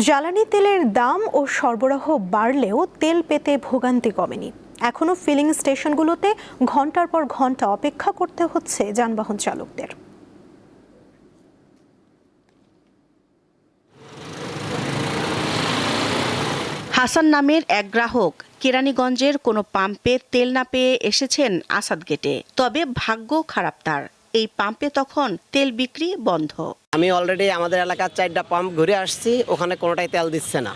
জ্বালানি তেলের দাম ও সরবরাহ বাড়লেও তেল পেতে ভোগান্তি কমেনি। এখনো ফিলিং স্টেশনগুলোতে ঘন্টার পর ঘন্টা অপেক্ষা করতে হচ্ছে যানবাহন চালকদের। হাসান নামের এক গ্রাহক কেরানীগঞ্জের কোনো পাম্পে তেল না পেয়ে এসেছেন আসাদ গেটে। তবে ভাগ্য খারাপ তার, এই পাম্পে তখন তেল বিক্রি বন্ধ। আমি অলরেডি আমাদের এলাকার 4টা পাম্প ঘুরে আসছি, ওখানে কোনোটাই তেল দিচ্ছে না।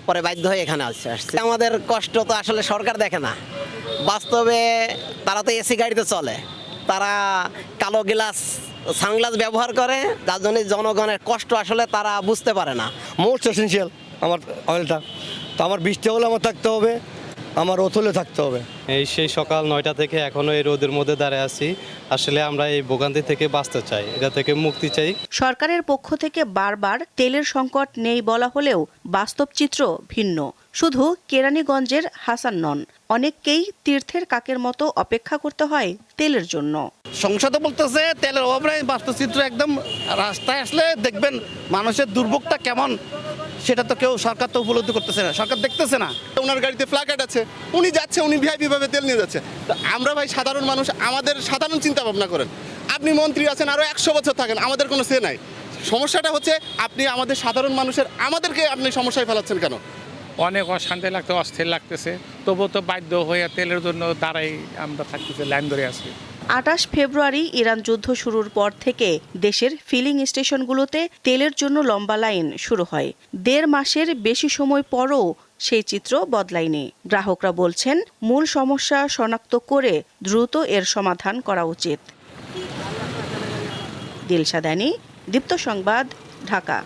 পরে বাধ্য হয়ে এখানে আসছি। আমাদের কষ্ট তো আসলে সরকার দেখে না, বাস্তবে তারা তো এসি গাড়িতে চলে, তারা কালো গ্লাস সানগ্লাস ব্যবহার করে, যার জন্য জনগণের কষ্ট আসলে তারা বুঝতে পারে না। মোস্ট এসেন্সিয়াল আমার অয়েলটা, তো আমার বৃষ্টি হলে আমার থাকতে হবে, আমার ওতলে থাকতে হবে। সেই সকাল 9টা থেকে এখনো এই রোদের মধ্যে দাঁড়িয়ে আছি। আসলে আমরা এই ভোগান্তি থেকে বাঁচতে চাই, এটা থেকে মুক্তি চাই। সরকারের পক্ষ থেকে বারবার তেলের সংকট নেই বলা হলেও বাস্তব চিত্র ভিন্ন। শুধু কেরানীগঞ্জের হাসান নন, অনেককেই তীর্থের কাকের মতো অপেক্ষা করতে হয় তেলের জন্য। সংসদে বলতেছে তেলের অভাব নাই, বাস্তব চিত্র একদম রাস্তায় আসলে দেখবেন মানুষের দুর্ভোগটা কেমন, সেটা তো কেউ সরকার তো উপলব্ধি করতেছে না, সরকার দেখতেছে না। ওনার গাড়িতে প্লাকার্ড আছে, উনি যাচ্ছে, উনি ভিআইপি ভাবে তেল নিয়ে যাচ্ছে। তো আমরা ভাই সাধারণ মানুষ, আমাদের সাধারণ চিন্তা ভাবনা করেন। আপনি মন্ত্রী আছেন, আরো 100 বছর থাকেন, আমাদের কোনো সে নাই। সমস্যাটা হচ্ছে আপনি আমাদের সাধারণ মানুষের, আমাদেরকে আপনি সমস্যায় ফেলাচ্ছেন কেন? অনেক অশান্তি লাগতে, অস্থির লাগতেছে, তবুও তো বাধ্য হয়ে তেলের জন্য দাঁড়াই আমরা থাকতেছি, লাইন ধরে আছি। 28 ফেব্রুয়ারি ইরান যুদ্ধ শুরুর পর থেকে দেশের ফিলিং স্টেশনগুলোতে তেলের জন্য লম্বা লাইন শুরু হয়। 1.5 মাসের বেশি সময় পরও সেই চিত্র বদলায়নি। গ্রাহকরা বলছেন, মূল সমস্যা শনাক্ত করে দ্রুত এর সমাধান করা উচিত। দিলশা দানি, দীপ্ত সংবাদ, ঢাকা।